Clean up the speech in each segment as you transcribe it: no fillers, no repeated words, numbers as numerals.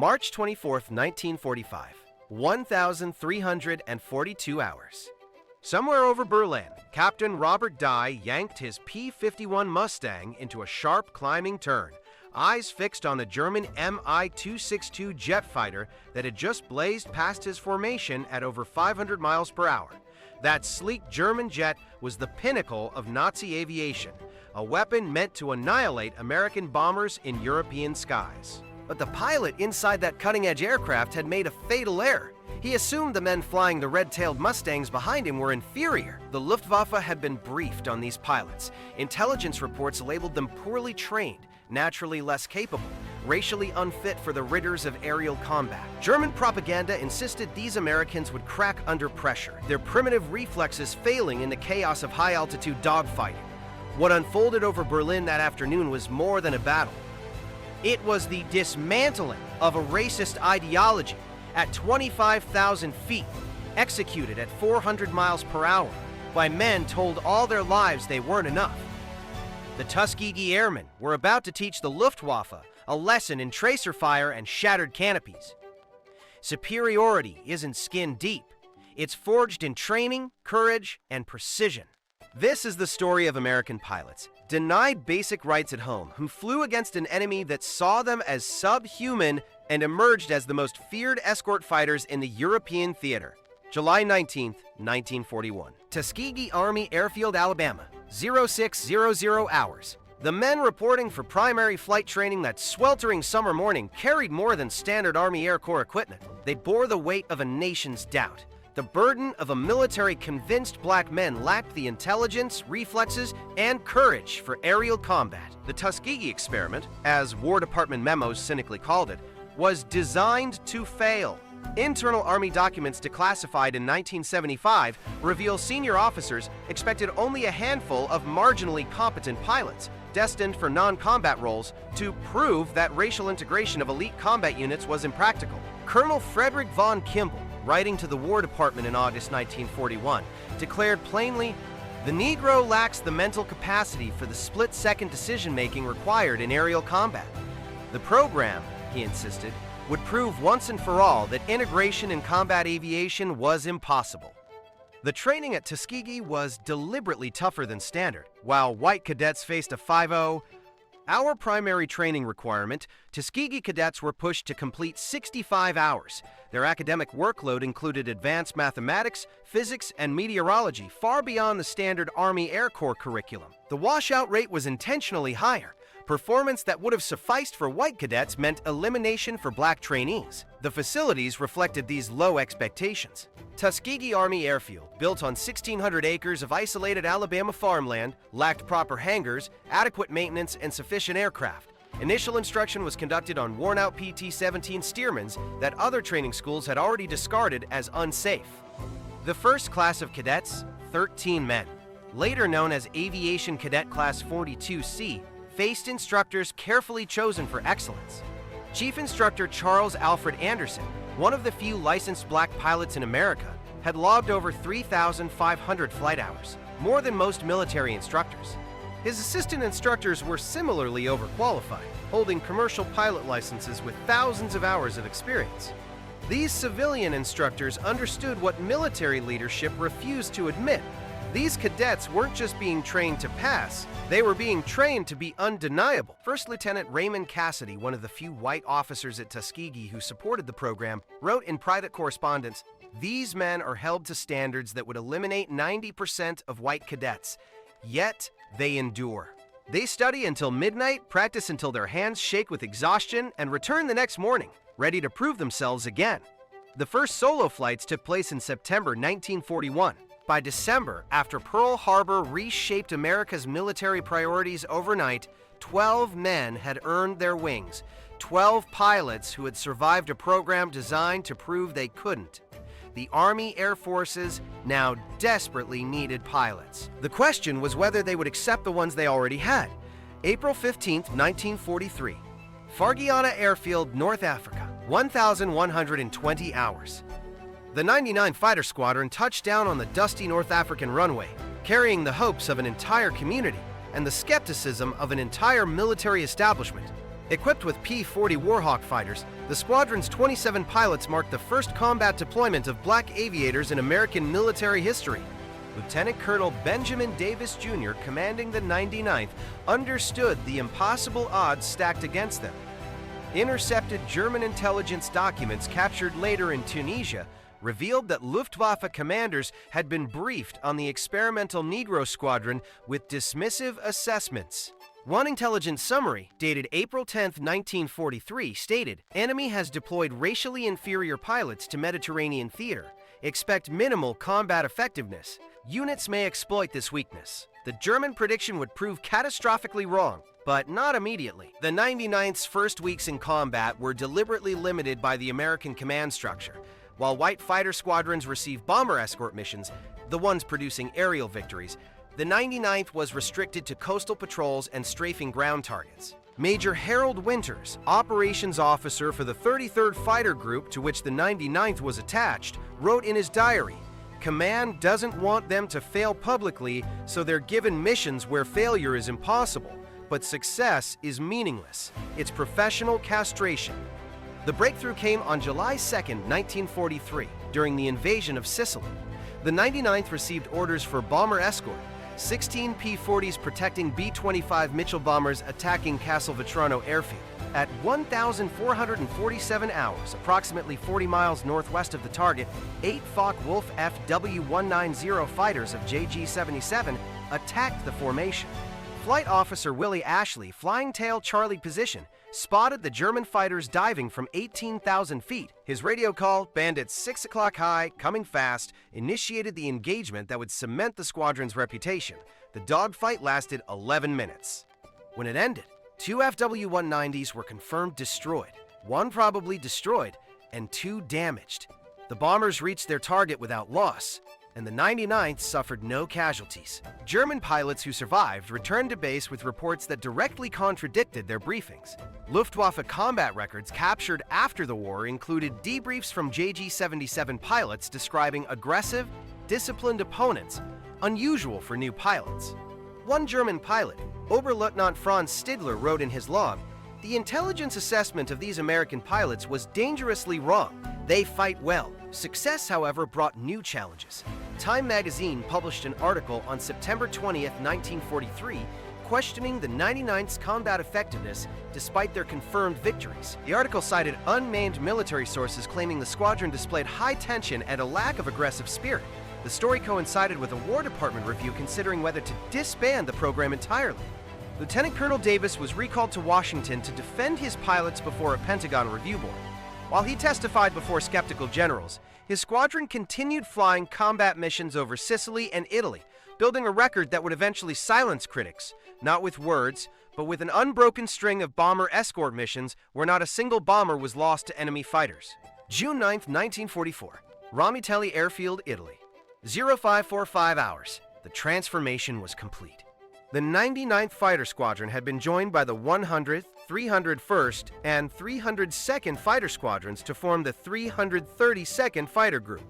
March 24, 1945, 1,342 hours. Somewhere over Berlin, Captain Robert Dye yanked his P-51 Mustang into a sharp climbing turn, eyes fixed on the German Mi-262 jet fighter that had just blazed past his formation at over 500 miles per hour. That sleek German jet was the pinnacle of Nazi aviation, a weapon meant to annihilate American bombers in European skies. But the pilot inside that cutting-edge aircraft had made a fatal error. He assumed the men flying the red-tailed Mustangs behind him were inferior. The Luftwaffe had been briefed on these pilots. Intelligence reports labeled them poorly trained, naturally less capable, racially unfit for the rigours of aerial combat. German propaganda insisted these Americans would crack under pressure, their primitive reflexes failing in the chaos of high-altitude dogfighting. What unfolded over Berlin that afternoon was more than a battle. It was the dismantling of a racist ideology at 25,000 feet, executed at 400 miles per hour by men told all their lives they weren't enough. The Tuskegee Airmen were about to teach the Luftwaffe a lesson in tracer fire and shattered canopies. Superiority isn't skin deep. It's forged in training, courage, and precision. This is the story of American pilots, denied basic rights at home, who flew against an enemy that saw them as subhuman and emerged as the most feared escort fighters in the European theater. July 19, 1941. Tuskegee Army Airfield, Alabama, 0600 hours. The men reporting for primary flight training that sweltering summer morning carried more than standard Army Air Corps equipment. They bore the weight of a nation's doubt. The burden of a military convinced black men lacked the intelligence, reflexes, and courage for aerial combat. The Tuskegee Experiment, as War Department memos cynically called it, was designed to fail. Internal Army documents declassified in 1975 reveal senior officers expected only a handful of marginally competent pilots, destined for non-combat roles, to prove that racial integration of elite combat units was impractical. Colonel Frederick von Kimball, writing to the War Department in August 1941, declared plainly, "The Negro lacks the mental capacity for the split-second decision-making required in aerial combat." The program, he insisted, would prove once and for all that integration in combat aviation was impossible. The training at Tuskegee was deliberately tougher than standard. While white cadets faced a 5-0 hour primary training requirement, Tuskegee cadets were pushed to complete 65 hours. Their academic workload included advanced mathematics, physics, and meteorology, far beyond the standard Army Air Corps curriculum. The washout rate was intentionally higher. Performance that would have sufficed for white cadets meant elimination for black trainees. The facilities reflected these low expectations. Tuskegee Army Airfield, built on 1,600 acres of isolated Alabama farmland, lacked proper hangars, adequate maintenance, and sufficient aircraft. Initial instruction was conducted on worn-out PT-17 Stearmans that other training schools had already discarded as unsafe. The first class of cadets, 13 men, later known as Aviation Cadet Class 42C, faced instructors carefully chosen for excellence. Chief Instructor Charles Alfred Anderson, one of the few licensed black pilots in America, had logged over 3,500 flight hours, more than most military instructors. His assistant instructors were similarly overqualified, holding commercial pilot licenses with thousands of hours of experience. These civilian instructors understood what military leadership refused to admit. These cadets weren't just being trained to pass, they were being trained to be undeniable. First Lieutenant Raymond Cassidy, one of the few white officers at Tuskegee who supported the program, wrote in private correspondence, "These men are held to standards that would eliminate 90% of white cadets, yet they endure. They study until midnight, practice until their hands shake with exhaustion, and return the next morning, ready to prove themselves again." The first solo flights took place in September 1941. By December, after Pearl Harbor reshaped America's military priorities overnight, 12 men had earned their wings, 12 pilots who had survived a program designed to prove they couldn't. The Army Air Forces now desperately needed pilots. The question was whether they would accept the ones they already had. April 15, 1943. Fargiana Airfield, North Africa, 1,120 hours. The 99 Fighter Squadron touched down on the dusty North African runway, carrying the hopes of an entire community and the skepticism of an entire military establishment. Equipped with P-40 Warhawk fighters, the squadron's 27 pilots marked the first combat deployment of black aviators in American military history. Lieutenant Colonel Benjamin Davis Jr., commanding the 99th, understood the impossible odds stacked against them. Intercepted German intelligence documents captured later in Tunisia revealed that Luftwaffe commanders had been briefed on the experimental Negro Squadron with dismissive assessments. One intelligence summary, dated April 10, 1943, stated, "Enemy has deployed racially inferior pilots to Mediterranean theater. Expect minimal combat effectiveness. Units may exploit this weakness." The German prediction would prove catastrophically wrong, but not immediately. The 99th's first weeks in combat were deliberately limited by the American command structure. While white fighter squadrons received bomber escort missions, the ones producing aerial victories, the 99th was restricted to coastal patrols and strafing ground targets. Major Harold Winters, operations officer for the 33rd Fighter Group to which the 99th was attached, wrote in his diary, "Command doesn't want them to fail publicly, so they're given missions where failure is impossible, but success is meaningless. It's professional castration." The breakthrough came on July 2, 1943, during the invasion of Sicily. The 99th received orders for bomber escort, 16 P-40s protecting B-25 Mitchell bombers attacking Castelvetrano airfield. At 1,447 hours, approximately 40 miles northwest of the target, 8 Focke-Wulf FW-190 fighters of JG-77 attacked the formation. Flight Officer Willie Ashley, flying tail Charlie position, spotted the German fighters diving from 18,000 feet. His radio call, "Bandits 6 o'clock high, coming fast," initiated the engagement that would cement the squadron's reputation. The dogfight lasted 11 minutes. When it ended, 2 FW-190s were confirmed destroyed, 1 probably destroyed, and 2 damaged. The bombers reached their target without loss, and the 99th suffered no casualties. German pilots who survived returned to base with reports that directly contradicted their briefings. Luftwaffe combat records captured after the war included debriefs from JG-77 pilots describing aggressive, disciplined opponents, unusual for new pilots. One German pilot, Oberleutnant Franz Stidler, wrote in his log, "The intelligence assessment of these American pilots was dangerously wrong. They fight well." Success, however, brought new challenges. Time magazine published an article on September 20, 1943, questioning the 99th's combat effectiveness despite their confirmed victories. The article cited unnamed military sources claiming the squadron displayed high tension and a lack of aggressive spirit. The story coincided with a War Department review considering whether to disband the program entirely. Lieutenant Colonel Davis was recalled to Washington to defend his pilots before a Pentagon review board. While he testified before skeptical generals, his squadron continued flying combat missions over Sicily and Italy, building a record that would eventually silence critics, not with words, but with an unbroken string of bomber escort missions where not a single bomber was lost to enemy fighters. June 9, 1944, Ramitelli Airfield, Italy. 0545 hours. The transformation was complete. The 99th Fighter Squadron had been joined by the 100th, 301st, and 302nd Fighter Squadrons to form the 332nd Fighter Group.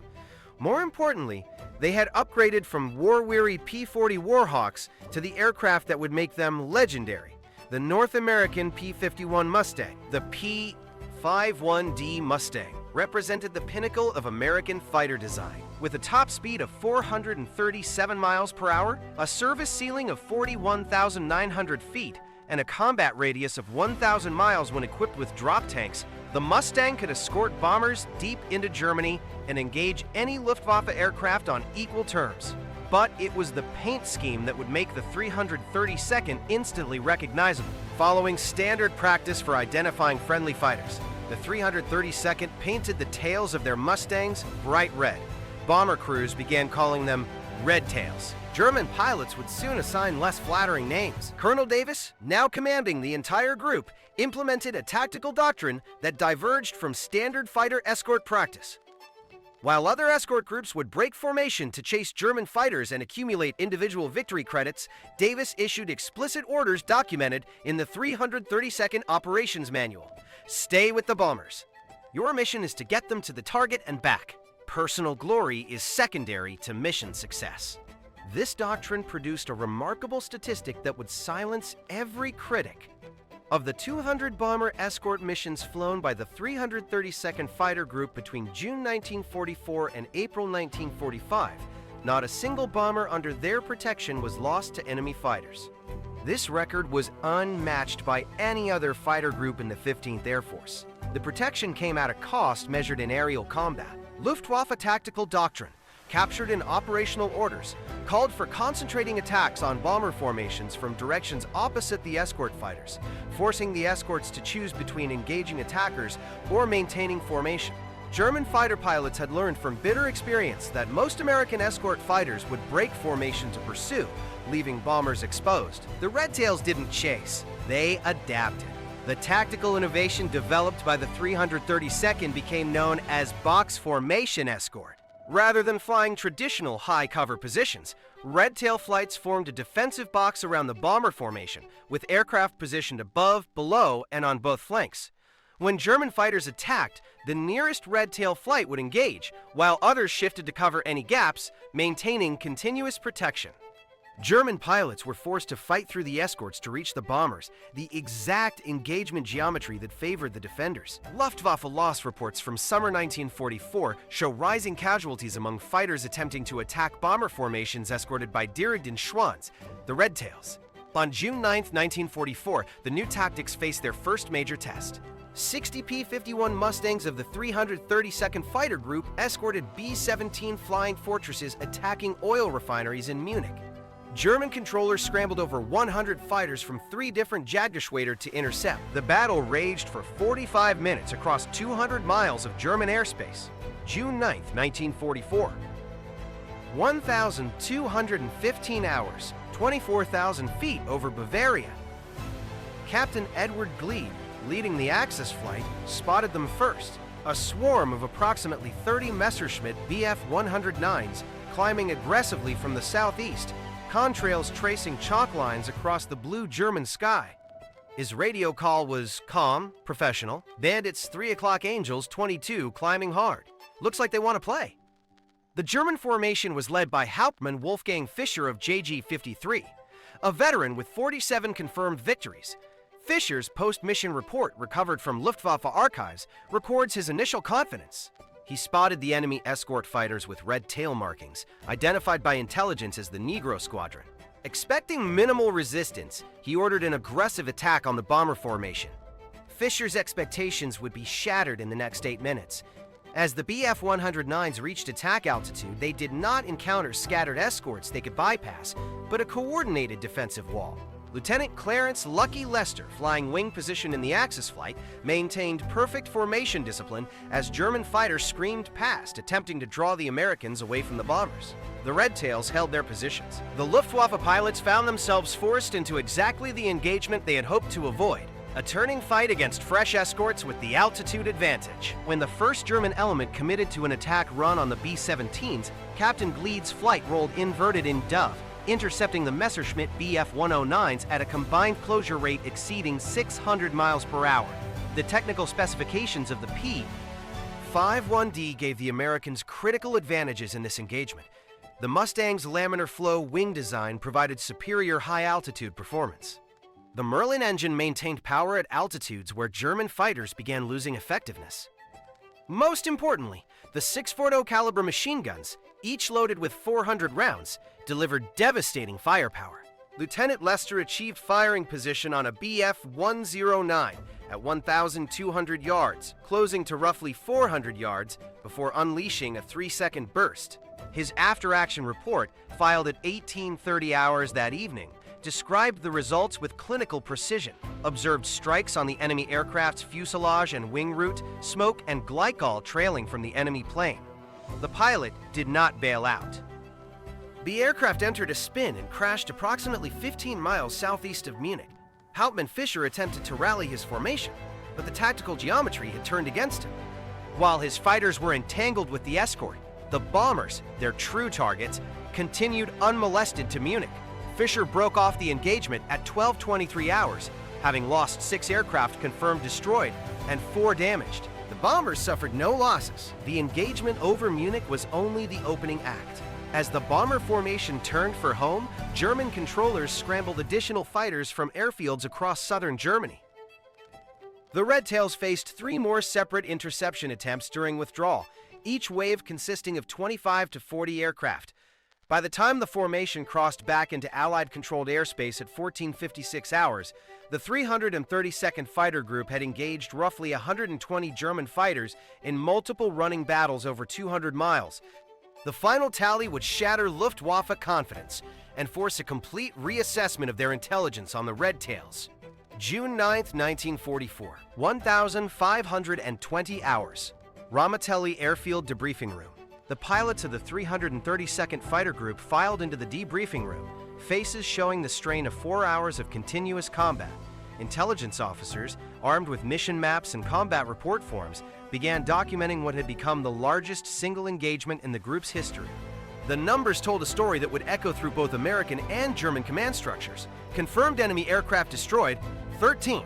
More importantly, they had upgraded from war-weary P-40 Warhawks to the aircraft that would make them legendary, the North American P-51 Mustang. The P-51D Mustang represented the pinnacle of American fighter design. With a top speed of 437 miles per hour, a service ceiling of 41,900 feet, and a combat radius of 1,000 miles when equipped with drop tanks, the Mustang could escort bombers deep into Germany and engage any Luftwaffe aircraft on equal terms. But it was the paint scheme that would make the 332nd instantly recognizable. Following standard practice for identifying friendly fighters, the 332nd painted the tails of their Mustangs bright red. Bomber crews began calling them Red Tails. German pilots would soon assign less flattering names. Colonel Davis, now commanding the entire group, implemented a tactical doctrine that diverged from standard fighter escort practice. While other escort groups would break formation to chase German fighters and accumulate individual victory credits, Davis issued explicit orders documented in the 332nd Operations Manual. Stay with the bombers. Your mission is to get them to the target and back. Personal glory is secondary to mission success. This doctrine produced a remarkable statistic that would silence every critic. Of the 200 bomber escort missions flown by the 332nd Fighter Group between June 1944 and April 1945, not a single bomber under their protection was lost to enemy fighters. This record was unmatched by any other fighter group in the 15th Air Force. The protection came at a cost measured in aerial combat. Luftwaffe tactical doctrine, captured in operational orders, called for concentrating attacks on bomber formations from directions opposite the escort fighters, forcing the escorts to choose between engaging attackers or maintaining formation. German fighter pilots had learned from bitter experience that most American escort fighters would break formation to pursue, leaving bombers exposed. The Red Tails didn't chase, they adapted. The tactical innovation developed by the 332nd became known as box formation escort. Rather than flying traditional high-cover positions, Red Tail flights formed a defensive box around the bomber formation, with aircraft positioned above, below, and on both flanks. When German fighters attacked, the nearest Red Tail flight would engage, while others shifted to cover any gaps, maintaining continuous protection. German pilots were forced to fight through the escorts to reach the bombers, the exact engagement geometry that favored the defenders. Luftwaffe loss reports from summer 1944 show rising casualties among fighters attempting to attack bomber formations escorted by Diriged Schwanz, the Red Tails. On June 9, 1944, the new tactics faced their first major test. 60 P-51 Mustangs of the 332nd Fighter Group escorted B-17 Flying Fortresses attacking oil refineries in Munich. German controllers scrambled over 100 fighters from 3 different Jagdgeschwader to intercept. The battle raged for 45 minutes across 200 miles of German airspace. June 9, 1944. 1,215 hours, 24,000 feet over Bavaria. Captain Edward Gleed, leading the Axis flight, spotted them first. A swarm of approximately 30 Messerschmitt Bf-109s climbing aggressively from the southeast, contrails tracing chalk lines across the blue German sky. His radio call was calm, professional. Bandits 3 o'clock Angels 22 climbing hard. Looks like they want to play. The German formation was led by Hauptmann Wolfgang Fischer of JG-53, a veteran with 47 confirmed victories. Fischer's post-mission report, recovered from Luftwaffe archives, records his initial confidence. He spotted the enemy escort fighters with red tail markings, identified by intelligence as the Negro Squadron. Expecting minimal resistance, he ordered an aggressive attack on the bomber formation. Fischer's expectations would be shattered in the next 8 minutes. As the Bf-109s reached attack altitude, they did not encounter scattered escorts they could bypass, but a coordinated defensive wall. Lieutenant Clarence Lucky Lester, flying wing position in the Axis flight, maintained perfect formation discipline as German fighters screamed past, attempting to draw the Americans away from the bombers. The Red Tails held their positions. The Luftwaffe pilots found themselves forced into exactly the engagement they had hoped to avoid, a turning fight against fresh escorts with the altitude advantage. When the first German element committed to an attack run on the B-17s, Captain Gleed's flight rolled inverted in Dove, intercepting the Messerschmitt Bf-109s at a combined closure rate exceeding 600 miles per hour. The technical specifications of the P-51D gave the Americans critical advantages in this engagement. The Mustang's laminar flow wing design provided superior high-altitude performance. The Merlin engine maintained power at altitudes where German fighters began losing effectiveness. Most importantly, the .640 caliber machine guns, each loaded with 400 rounds, delivered devastating firepower. Lieutenant Lester achieved firing position on a Bf-109 at 1,200 yards, closing to roughly 400 yards before unleashing a 3-second burst. His after-action report, filed at 18:30 hours that evening, described the results with clinical precision, observed strikes on the enemy aircraft's fuselage and wing route, smoke and glycol trailing from the enemy plane. The pilot did not bail out. The aircraft entered a spin and crashed approximately 15 miles southeast of Munich. Hauptmann Fischer attempted to rally his formation, but the tactical geometry had turned against him. While his fighters were entangled with the escort, the bombers, their true targets, continued unmolested to Munich. Fischer broke off the engagement at 12:23 hours, having lost 6 aircraft confirmed destroyed and 4 damaged. The bombers suffered no losses. The engagement over Munich was only the opening act. As the bomber formation turned for home, German controllers scrambled additional fighters from airfields across southern Germany. The Red Tails faced 3 more separate interception attempts during withdrawal, each wave consisting of 25 to 40 aircraft. By the time the formation crossed back into Allied-controlled airspace at 14:56 hours, the 332nd Fighter Group had engaged roughly 120 German fighters in multiple running battles over 200 miles. The final tally would shatter Luftwaffe confidence and force a complete reassessment of their intelligence on the Red Tails. June 9, 1944, 1,520 hours. Ramitelli Airfield Debriefing Room. The pilots of the 332nd Fighter Group filed into the debriefing room, faces showing the strain of 4 hours of continuous combat. Intelligence officers, armed with mission maps and combat report forms, began documenting what had become the largest single engagement in the group's history. The numbers told a story that would echo through both American and German command structures. Confirmed enemy aircraft destroyed, 13.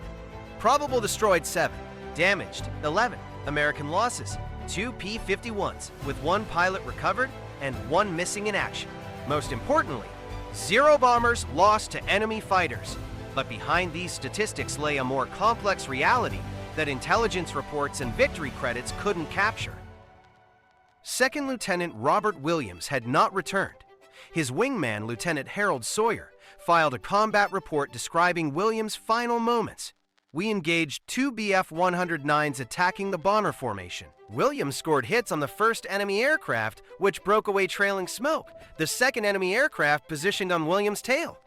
Probable destroyed, 7. Damaged, 11. American losses, 2 P-51s, with 1 pilot recovered and 1 missing in action. Most importantly, 0 bombers lost to enemy fighters. But behind these statistics lay a more complex reality that intelligence reports and victory credits couldn't capture. Second Lieutenant Robert Williams had not returned. His wingman, Lieutenant Harold Sawyer, filed a combat report describing Williams' final moments. We engaged 2 Bf-109s attacking the bomber formation. Williams scored hits on the first enemy aircraft, which broke away trailing smoke. The second enemy aircraft positioned on Williams' tail.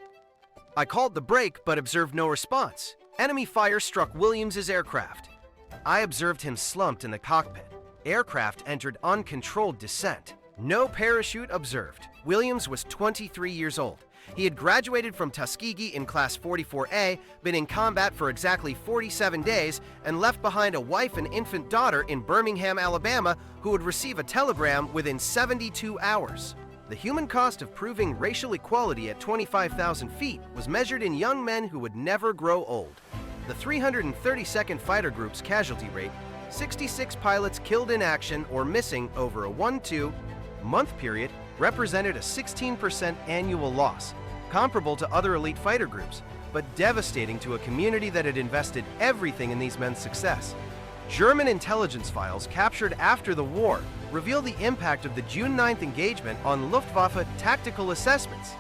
I called the break, but observed no response. Enemy fire struck Williams' aircraft. I observed him slumped in the cockpit. Aircraft entered uncontrolled descent. No parachute observed. Williams was 23 years old. He had graduated from Tuskegee in Class 44A, been in combat for exactly 47 days, and left behind a wife and infant daughter in Birmingham, Alabama, who would receive a telegram within 72 hours. The human cost of proving racial equality at 25,000 feet was measured in young men who would never grow old. The 332nd Fighter Group's casualty rate, 66 pilots killed in action or missing over a 1-2 month period, represented a 16% annual loss, comparable to other elite fighter groups, but devastating to a community that had invested everything in these men's success. German intelligence files captured after the war reveal the impact of the June 9th engagement on Luftwaffe tactical assessments.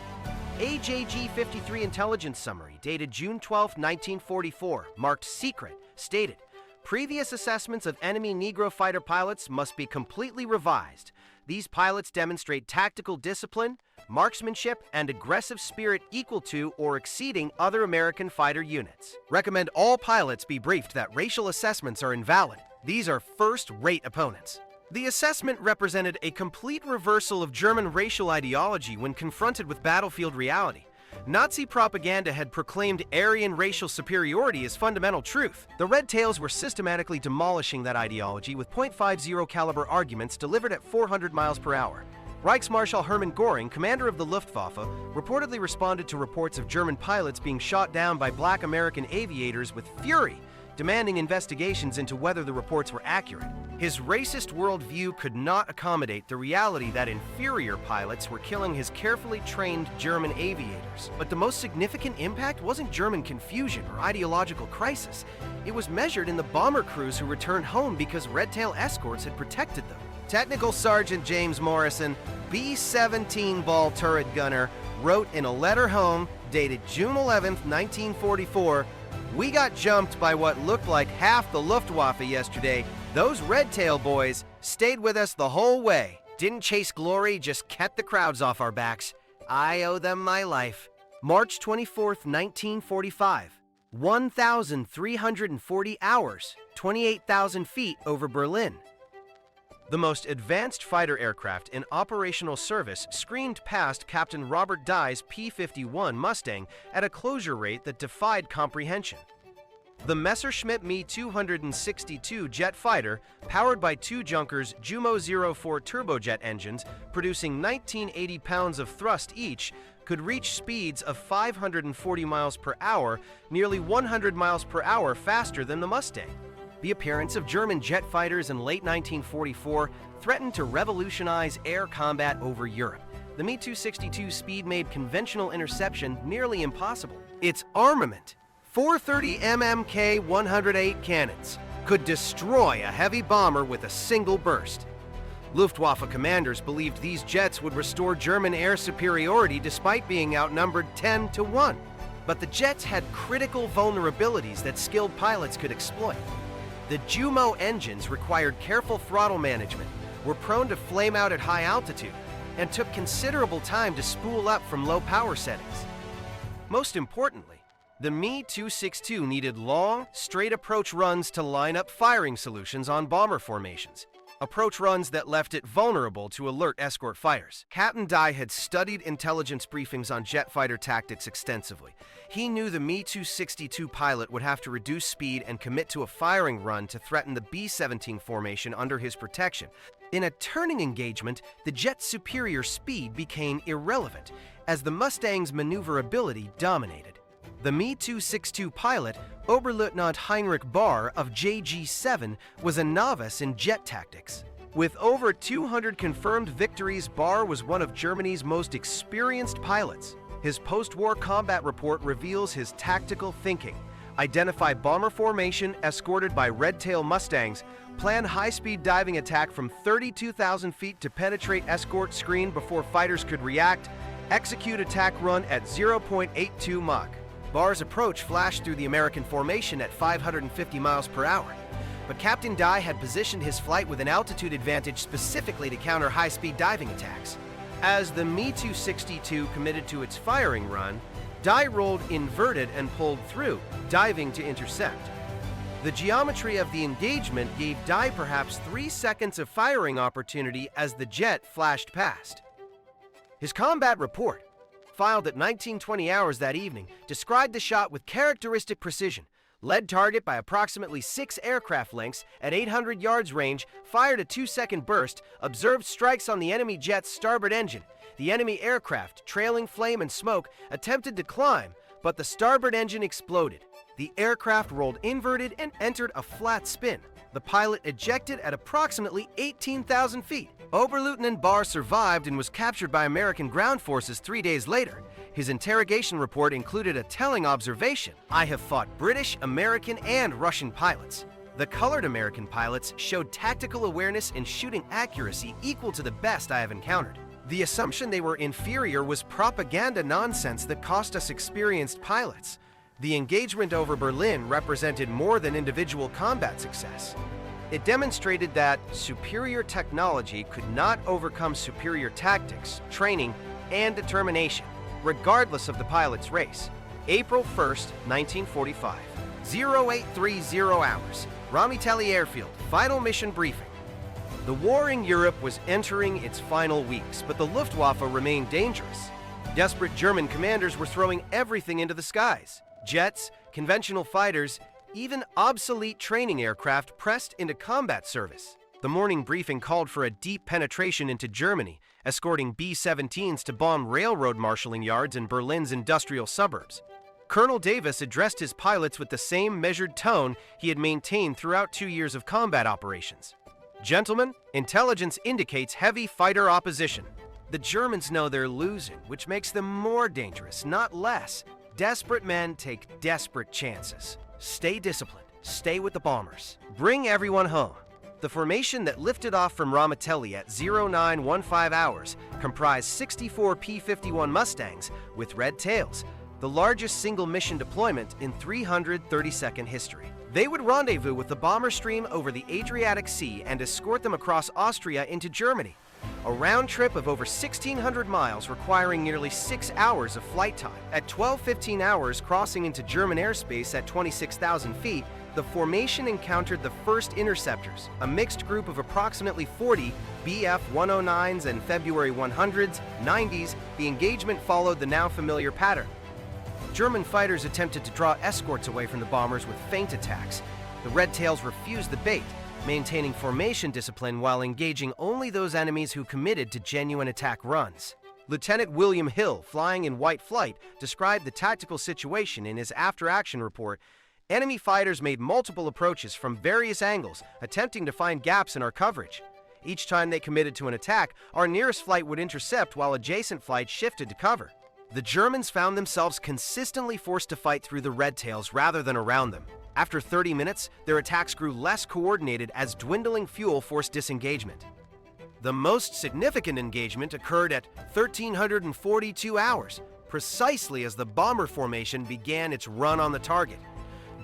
AJG 53 Intelligence Summary, dated June 12, 1944, marked secret, stated, "Previous assessments of enemy Negro fighter pilots must be completely revised. These pilots demonstrate tactical discipline, marksmanship, and aggressive spirit equal to or exceeding other American fighter units. Recommend all pilots be briefed that racial assessments are invalid. These are first-rate opponents." The assessment represented a complete reversal of German racial ideology when confronted with battlefield reality. Nazi propaganda had proclaimed Aryan racial superiority as fundamental truth. The Red Tails were systematically demolishing that ideology with .50 caliber arguments delivered at 400 miles per hour. Reichsmarschall Hermann Göring, commander of the Luftwaffe, reportedly responded to reports of German pilots being shot down by black American aviators with fury, demanding investigations into whether the reports were accurate. His racist worldview could not accommodate the reality that inferior pilots were killing his carefully trained German aviators. But the most significant impact wasn't German confusion or ideological crisis. It was measured in the bomber crews who returned home because Red Tail escorts had protected them. Technical Sergeant James Morrison, B-17 ball turret gunner, wrote in a letter home dated June 11, 1944, "We got jumped by what looked like half the Luftwaffe yesterday. Those Red Tail boys stayed with us the whole way. Didn't chase glory, just kept the crowds off our backs. I owe them my life." March 24, 1945. 1,340 hours, 28,000 feet over Berlin. The most advanced fighter aircraft in operational service screamed past Captain Robert Dye's P-51 Mustang at a closure rate that defied comprehension. The Messerschmitt Me 262 jet fighter, powered by 2 Junkers Jumo 04 turbojet engines producing 1,980 pounds of thrust each, could reach speeds of 540 miles per hour, nearly 100 miles per hour faster than the Mustang. The appearance of German jet fighters in late 1944 threatened to revolutionize air combat over Europe. The Me-262 speed made conventional interception nearly impossible. Its armament, 430 K-108 cannons could destroy a heavy bomber with a single burst. Luftwaffe commanders believed these jets would restore German air superiority despite being outnumbered 10-1. But the jets had critical vulnerabilities that skilled pilots could exploit. The JUMO engines required careful throttle management, were prone to flame out at high altitude, and took considerable time to spool up from low power settings. Most importantly, the Me-262 needed long, straight approach runs to line up firing solutions on bomber formations. Approach runs that left it vulnerable to alert escort fighters. Captain Dye had studied intelligence briefings on jet fighter tactics extensively. He knew the Me-262 pilot would have to reduce speed and commit to a firing run to threaten the B-17 formation under his protection. In a turning engagement, the jet's superior speed became irrelevant, as the Mustang's maneuverability dominated. The Me-262 pilot, Oberleutnant Heinrich Bahr of JG-7, was a novice in jet tactics. With over 200 confirmed victories, Bahr was one of Germany's most experienced pilots. His post-war combat report reveals his tactical thinking: identify bomber formation escorted by red-tail Mustangs, plan high-speed diving attack from 32,000 feet to penetrate escort screen before fighters could react, execute attack run at 0.82 Mach. Bahr's approach flashed through the American formation at 550 miles per hour, but Captain Dye had positioned his flight with an altitude advantage specifically to counter high-speed diving attacks. As the Me-262 committed to its firing run, Dye rolled inverted and pulled through, diving to intercept. The geometry of the engagement gave Dye perhaps 3 seconds of firing opportunity as the jet flashed past. His combat report, filed at 19:20 hours that evening, described the shot with characteristic precision. Led target by approximately 6 aircraft lengths at 800 yards range, fired a 2-second burst, observed strikes on the enemy jet's starboard engine. The enemy aircraft, trailing flame and smoke, attempted to climb, but the starboard engine exploded. The aircraft rolled inverted and entered a flat spin. The pilot ejected at approximately 18,000 feet. Oberleutnant Bahr survived and was captured by American ground forces 3 days later. His interrogation report included a telling observation: "I have fought British, American, and Russian pilots. The colored American pilots showed tactical awareness and shooting accuracy equal to the best I have encountered. The assumption they were inferior was propaganda nonsense that cost us experienced pilots. The engagement over Berlin represented more than individual combat success. It demonstrated that superior technology could not overcome superior tactics, training, and determination, regardless of the pilot's race." April 1st, 1945, 0830 hours, Ramitelli Airfield, final mission briefing. The war in Europe was entering its final weeks, but the Luftwaffe remained dangerous. Desperate German commanders were throwing everything into the skies. Jets, conventional fighters, even obsolete training aircraft pressed into combat service. The morning briefing called for a deep penetration into Germany, escorting B-17s to bomb railroad marshalling yards in Berlin's industrial suburbs. Colonel Davis addressed his pilots with the same measured tone he had maintained throughout 2 years of combat operations. "Gentlemen, intelligence indicates heavy fighter opposition. The Germans know they're losing, which makes them more dangerous, not less. Desperate men take desperate chances. Stay disciplined. Stay with the bombers. Bring everyone home." The formation that lifted off from Ramitelli at 0915 hours comprised 64 P-51 Mustangs with red tails, the largest single mission deployment in 332nd history. They would rendezvous with the bomber stream over the Adriatic Sea and escort them across Austria into Germany, a round trip of over 1,600 miles requiring nearly 6 hours of flight time. At 12:15 hours crossing into German airspace at 26,000 feet, the formation encountered the first interceptors, a mixed group of approximately 40 Bf-109s and February 100s, 90s. The engagement followed the now familiar pattern. German fighters attempted to draw escorts away from the bombers with feint attacks. The Red Tails refused the bait, maintaining formation discipline while engaging only those enemies who committed to genuine attack runs. Lieutenant William Hill, flying in white flight, described the tactical situation in his after-action report. "Enemy fighters made multiple approaches from various angles, attempting to find gaps in our coverage. Each time they committed to an attack, our nearest flight would intercept while adjacent flights shifted to cover. The Germans found themselves consistently forced to fight through the red tails rather than around them. After 30 minutes, their attacks grew less coordinated as dwindling fuel forced disengagement. The most significant engagement occurred at 1,342 hours, precisely as the bomber formation began its run on the target.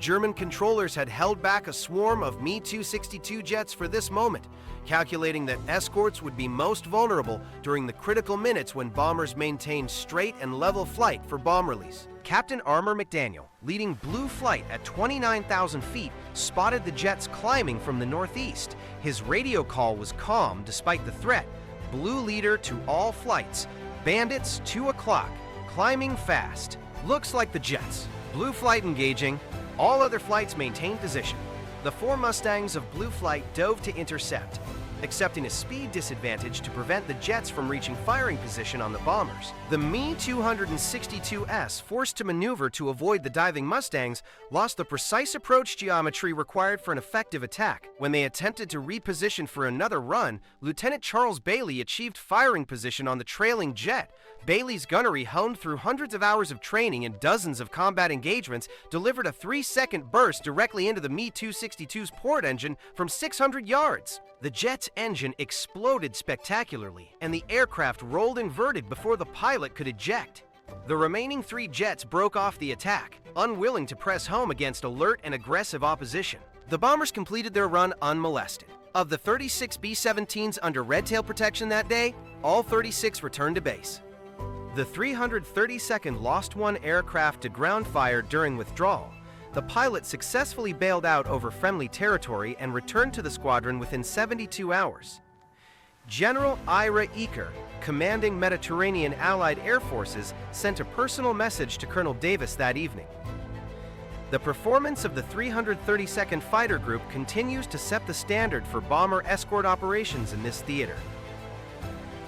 German controllers had held back a swarm of Me-262 jets for this moment, calculating that escorts would be most vulnerable during the critical minutes when bombers maintained straight and level flight for bomb release. Captain Armour McDaniel, leading Blue Flight at 29,000 feet, spotted the jets climbing from the northeast. His radio call was calm despite the threat. Blue leader to all flights. Bandits, 2 o'clock. Climbing fast. Looks like the jets. Blue Flight engaging. All other flights maintained position. The 4 Mustangs of Blue Flight dove to intercept, accepting a speed disadvantage to prevent the jets from reaching firing position on the bombers. The Me-262S, forced to maneuver to avoid the diving Mustangs, lost the precise approach geometry required for an effective attack. When they attempted to reposition for another run, Lieutenant Charles Bailey achieved firing position on the trailing jet. Bailey's gunnery, honed through hundreds of hours of training and dozens of combat engagements, delivered a 3-second burst directly into the Me-262's port engine from 600 yards. The jet's engine exploded spectacularly, and the aircraft rolled inverted before the pilot could eject. The remaining 3 jets broke off the attack, unwilling to press home against alert and aggressive opposition. The bombers completed their run unmolested. Of the 36 B-17s under red tail protection that day, all 36 returned to base. The 332nd lost 1 aircraft to ground fire during withdrawal. The pilot successfully bailed out over friendly territory and returned to the squadron within 72 hours. General Ira Eaker, commanding Mediterranean Allied Air Forces, sent a personal message to Colonel Davis that evening. The performance of the 332nd Fighter Group continues to set the standard for bomber escort operations in this theater.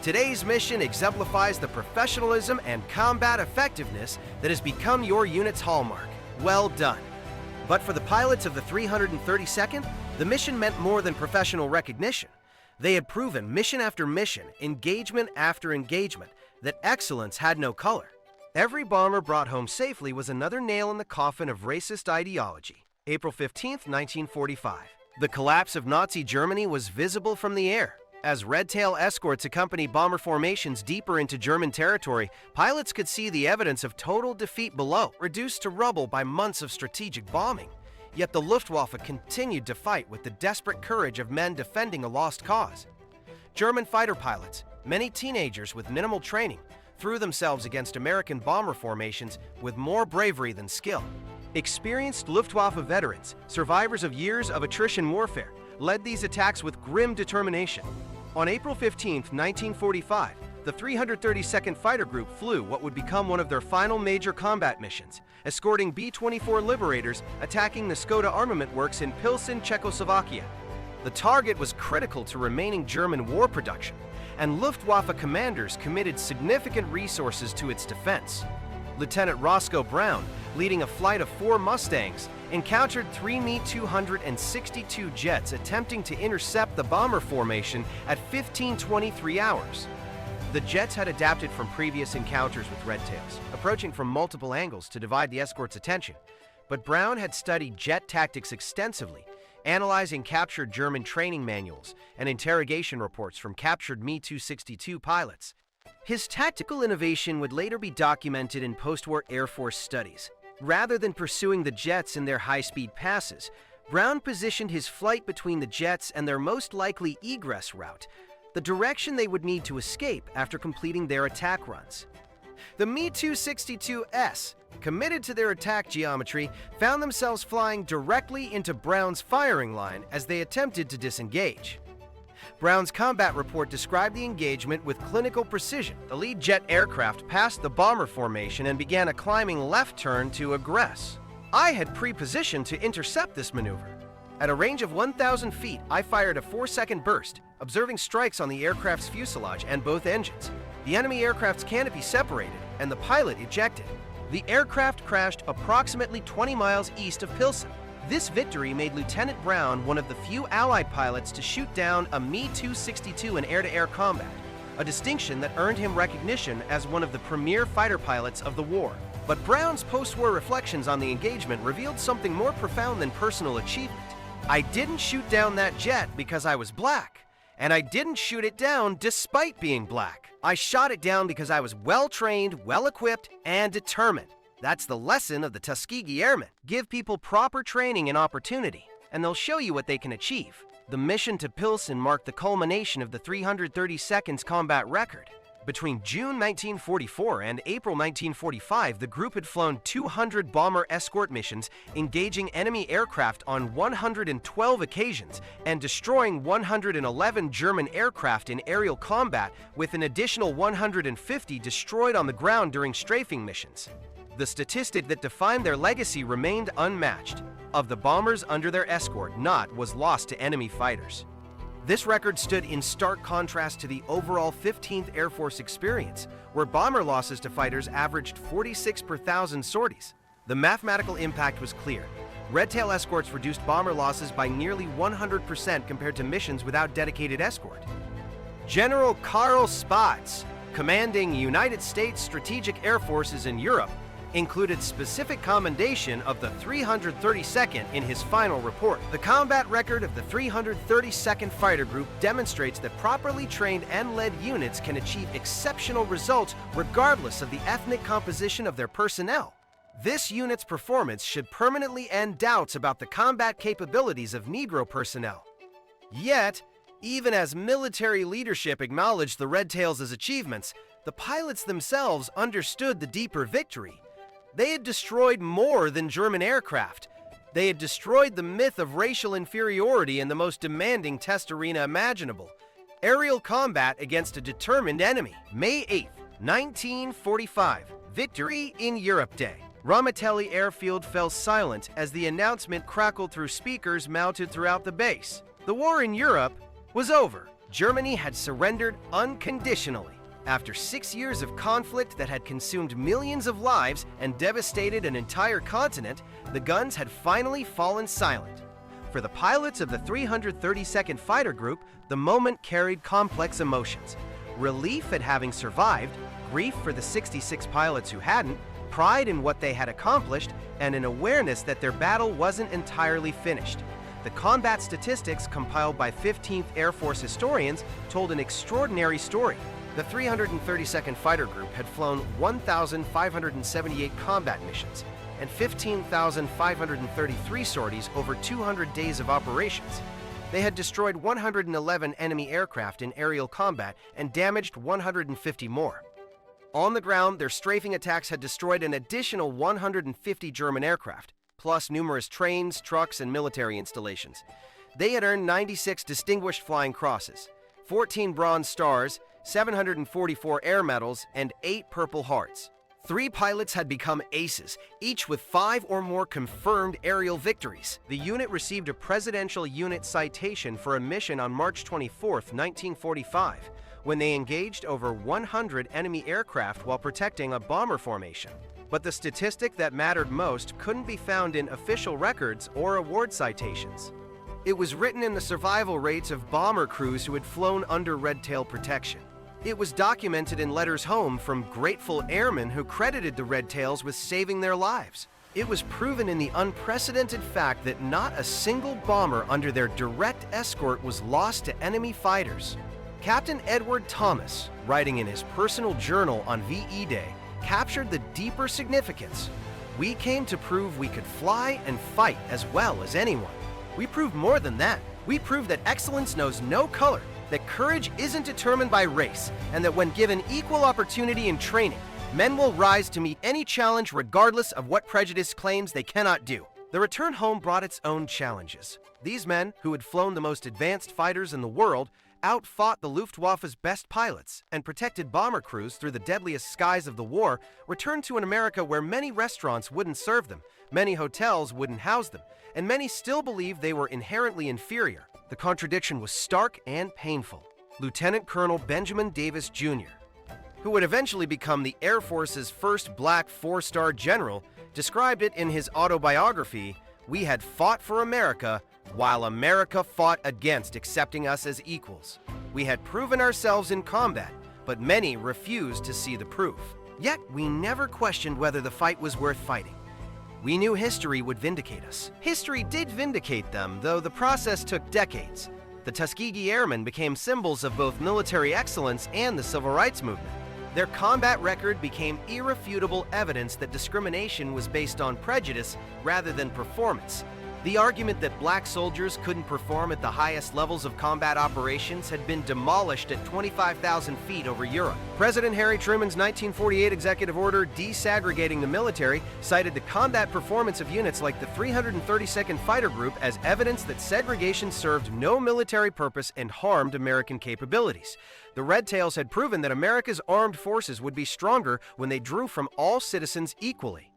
Today's mission exemplifies the professionalism and combat effectiveness that has become your unit's hallmark. Well done. But for the pilots of the 332nd, the mission meant more than professional recognition. They had proven mission after mission, engagement after engagement, that excellence had no color. Every bomber brought home safely was another nail in the coffin of racist ideology. April 15, 1945. The collapse of Nazi Germany was visible from the air. As red tail escorts accompanied bomber formations deeper into German territory, pilots could see the evidence of total defeat below, reduced to rubble by months of strategic bombing. Yet the Luftwaffe continued to fight with the desperate courage of men defending a lost cause. German fighter pilots, many teenagers with minimal training, threw themselves against American bomber formations with more bravery than skill. Experienced Luftwaffe veterans, survivors of years of attrition warfare, led these attacks with grim determination. On April 15, 1945, the 332nd Fighter Group flew what would become one of their final major combat missions, escorting B-24 Liberators attacking the Skoda armament works in Pilsen, Czechoslovakia. The target was critical to remaining German war production, and Luftwaffe commanders committed significant resources to its defense. Lieutenant Roscoe Brown, leading a flight of 4 Mustangs, encountered 3 Me-262 jets attempting to intercept the bomber formation at 15:23 hours. The jets had adapted from previous encounters with red tails, approaching from multiple angles to divide the escort's attention. But Brown had studied jet tactics extensively, analyzing captured German training manuals and interrogation reports from captured Me-262 pilots. His tactical innovation would later be documented in post-war Air Force studies. Rather than pursuing the jets in their high-speed passes, Brown positioned his flight between the jets and their most likely egress route, the direction they would need to escape after completing their attack runs. The Me-262S, committed to their attack geometry, found themselves flying directly into Brown's firing line as they attempted to disengage. Brown's combat report described the engagement with clinical precision. The lead jet aircraft passed the bomber formation and began a climbing left turn to aggress. I had pre-positioned to intercept this maneuver. At a range of 1,000 feet, I fired a 4-second burst, observing strikes on the aircraft's fuselage and both engines. The enemy aircraft's canopy separated, and the pilot ejected. The aircraft crashed approximately 20 miles east of Pilsen. This victory made Lieutenant Brown one of the few Allied pilots to shoot down a Me-262 in air-to-air combat. a distinction that earned him recognition as one of the premier fighter pilots of the war. But Brown's post-war reflections on the engagement revealed something more profound than personal achievement. "I didn't shoot down that jet because I was black, and I didn't shoot it down despite being black. I shot it down because I was well-trained, well-equipped, and determined." That's the lesson of the Tuskegee Airmen. Give people proper training and opportunity, and they'll show you what they can achieve. The mission to Pilsen marked the culmination of the 332nd's combat record. Between June 1944 and April 1945, the group had flown 200 bomber escort missions, engaging enemy aircraft on 112 occasions and destroying 111 German aircraft in aerial combat, with an additional 150 destroyed on the ground during strafing missions. The statistic that defined their legacy remained unmatched. Of the bombers under their escort, not was lost to enemy fighters. This record stood in stark contrast to the overall 15th Air Force experience, where bomber losses to fighters averaged 46 per thousand sorties. The mathematical impact was clear. Red Tail escorts reduced bomber losses by nearly 100% compared to missions without dedicated escort. General Karl Spaatz, commanding United States Strategic Air Forces in Europe, included specific commendation of the 332nd in his final report. The combat record of the 332nd Fighter Group demonstrates that properly trained and led units can achieve exceptional results regardless of the ethnic composition of their personnel. This unit's performance should permanently end doubts about the combat capabilities of Negro personnel. Yet, even as military leadership acknowledged the Red Tails' achievements, the pilots themselves understood the deeper victory. They had destroyed more than German aircraft. They had destroyed the myth of racial inferiority in the most demanding test arena imaginable: aerial combat against a determined enemy. May 8, 1945, Victory in Europe Day. Ramitelli Airfield fell silent as the announcement crackled through speakers mounted throughout the base. The war in Europe was over. Germany had surrendered unconditionally. After 6 years of conflict that had consumed millions of lives and devastated an entire continent, the guns had finally fallen silent. For the pilots of the 332nd Fighter Group, the moment carried complex emotions: relief at having survived, grief for the 66 pilots who hadn't, pride in what they had accomplished, and an awareness that their battle wasn't entirely finished. The combat statistics compiled by 15th Air Force historians told an extraordinary story. The 332nd Fighter Group had flown 1,578 combat missions and 15,533 sorties over 200 days of operations. They had destroyed 111 enemy aircraft in aerial combat and damaged 150 more. On the ground, their strafing attacks had destroyed an additional 150 German aircraft, plus numerous trains, trucks, and military installations. They had earned 96 Distinguished Flying Crosses, 14 Bronze Stars, 744 Air Medals, and 8 Purple Hearts. 3 pilots had become aces, each with 5 or more confirmed aerial victories. The unit received a Presidential Unit Citation for a mission on March 24, 1945, when they engaged over 100 enemy aircraft while protecting a bomber formation. But the statistic that mattered most couldn't be found in official records or award citations. It was written in the survival rates of bomber crews who had flown under Red Tail protection. It was documented in letters home from grateful airmen who credited the Red Tails with saving their lives. It was proven in the unprecedented fact that not a single bomber under their direct escort was lost to enemy fighters. Captain Edward Thomas, writing in his personal journal on VE Day, captured the deeper significance. "We came to prove we could fly and fight as well as anyone. We proved more than that. We proved that excellence knows no color, that courage isn't determined by race, and that when given equal opportunity in training, men will rise to meet any challenge regardless of what prejudice claims they cannot do." The return home brought its own challenges. These men, who had flown the most advanced fighters in the world, outfought the Luftwaffe's best pilots and protected bomber crews through the deadliest skies of the war, returned to an America where many restaurants wouldn't serve them, many hotels wouldn't house them, and many still believed they were inherently inferior. The contradiction was stark and painful. Lieutenant Colonel Benjamin Davis Jr., who would eventually become the Air Force's first black 4-star general, described it in his autobiography, "We had fought for America while America fought against accepting us as equals. We had proven ourselves in combat, but many refused to see the proof. Yet, we never questioned whether the fight was worth fighting. We knew history would vindicate us. History did vindicate them, though the process took decades. The Tuskegee Airmen became symbols of both military excellence and the civil rights movement. Their combat record became irrefutable evidence that discrimination was based on prejudice rather than performance. The argument that black soldiers couldn't perform at the highest levels of combat operations had been demolished at 25,000 feet over Europe. President Harry Truman's 1948 executive order desegregating the military cited the combat performance of units like the 332nd Fighter Group as evidence that segregation served no military purpose and harmed American capabilities. The Red Tails had proven that America's armed forces would be stronger when they drew from all citizens equally.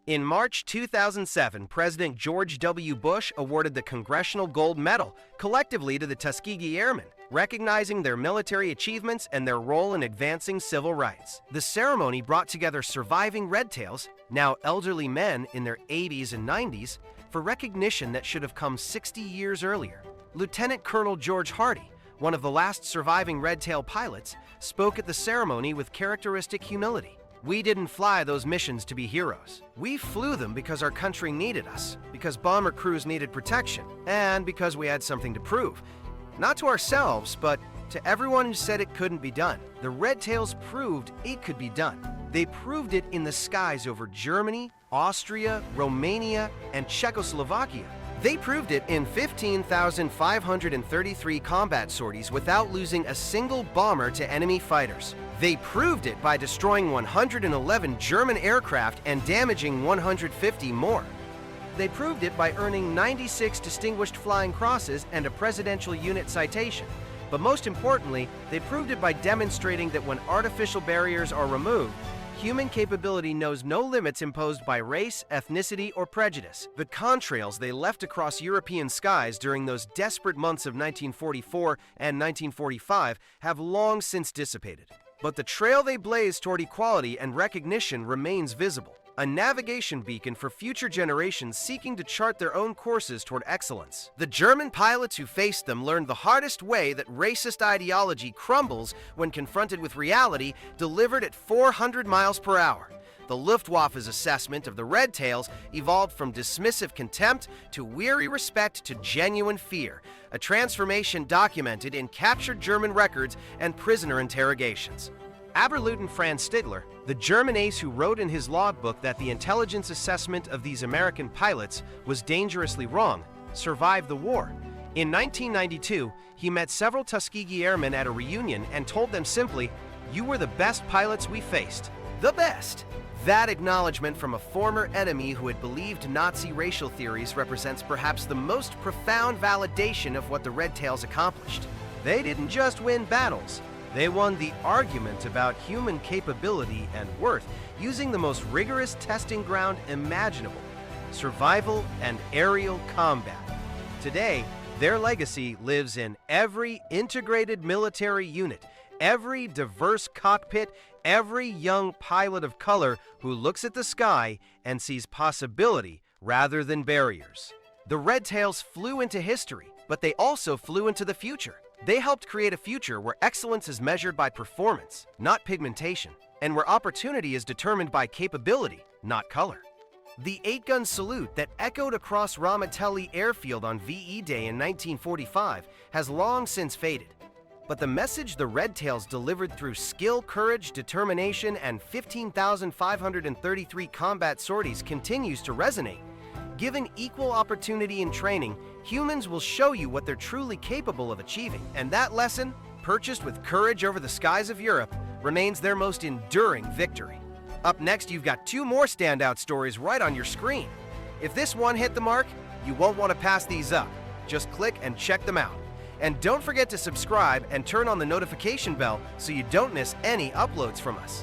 In March 2007, President George W. Bush awarded the Congressional Gold Medal collectively to the Tuskegee Airmen, recognizing their military achievements and their role in advancing civil rights. The ceremony brought together surviving Red Tails, now elderly men in their 80s and 90s, for recognition that should have come 60 years earlier. Lieutenant Colonel George Hardy, one of the last surviving Red Tail pilots, spoke at the ceremony with characteristic humility. "We didn't fly those missions to be heroes. We flew them because our country needed us, because bomber crews needed protection, and because we had something to prove. Not to ourselves, but to everyone who said it couldn't be done. The Red Tails proved it could be done. They proved it in the skies over Germany, Austria, Romania, and Czechoslovakia. They proved it in 15,533 combat sorties without losing a single bomber to enemy fighters. They proved it by destroying 111 German aircraft and damaging 150 more. They proved it by earning 96 Distinguished Flying Crosses and a Presidential Unit Citation. But most importantly, they proved it by demonstrating that when artificial barriers are removed, human capability knows no limits imposed by race, ethnicity, or prejudice. The contrails they left across European skies during those desperate months of 1944 and 1945 have long since dissipated. But the trail they blazed toward equality and recognition remains visible, a navigation beacon for future generations seeking to chart their own courses toward excellence. The German pilots who faced them learned the hardest way that racist ideology crumbles when confronted with reality delivered at 400 miles per hour. The Luftwaffe's assessment of the Red Tails evolved from dismissive contempt to weary respect to genuine fear, a transformation documented in captured German records and prisoner interrogations. Oberleutnant Franz Stigler, the German ace who wrote in his logbook that the intelligence assessment of these American pilots was dangerously wrong, survived the war. In 1992, he met several Tuskegee Airmen at a reunion and told them simply, "You were the best pilots we faced." The best! That acknowledgement from a former enemy who had believed Nazi racial theories represents perhaps the most profound validation of what the Red Tails accomplished. They didn't just win battles. They won the argument about human capability and worth using the most rigorous testing ground imaginable: survival and aerial combat. Today, their legacy lives in every integrated military unit, every diverse cockpit, every young pilot of color who looks at the sky and sees possibility rather than barriers. The Red Tails flew into history, but they also flew into the future. They helped create a future where excellence is measured by performance, not pigmentation, and where opportunity is determined by capability, not color. The 8-gun salute that echoed across Ramitelli Airfield on VE Day in 1945 has long since faded. But the message the Red Tails delivered through skill, courage, determination, and 15,533 combat sorties continues to resonate. Given equal opportunity in training, humans will show you what they're truly capable of achieving. And that lesson, purchased with courage over the skies of Europe, remains their most enduring victory. Up next, you've got 2 more standout stories right on your screen. If this one hit the mark, you won't want to pass these up. Just click and check them out. And don't forget to subscribe and turn on the notification bell so you don't miss any uploads from us.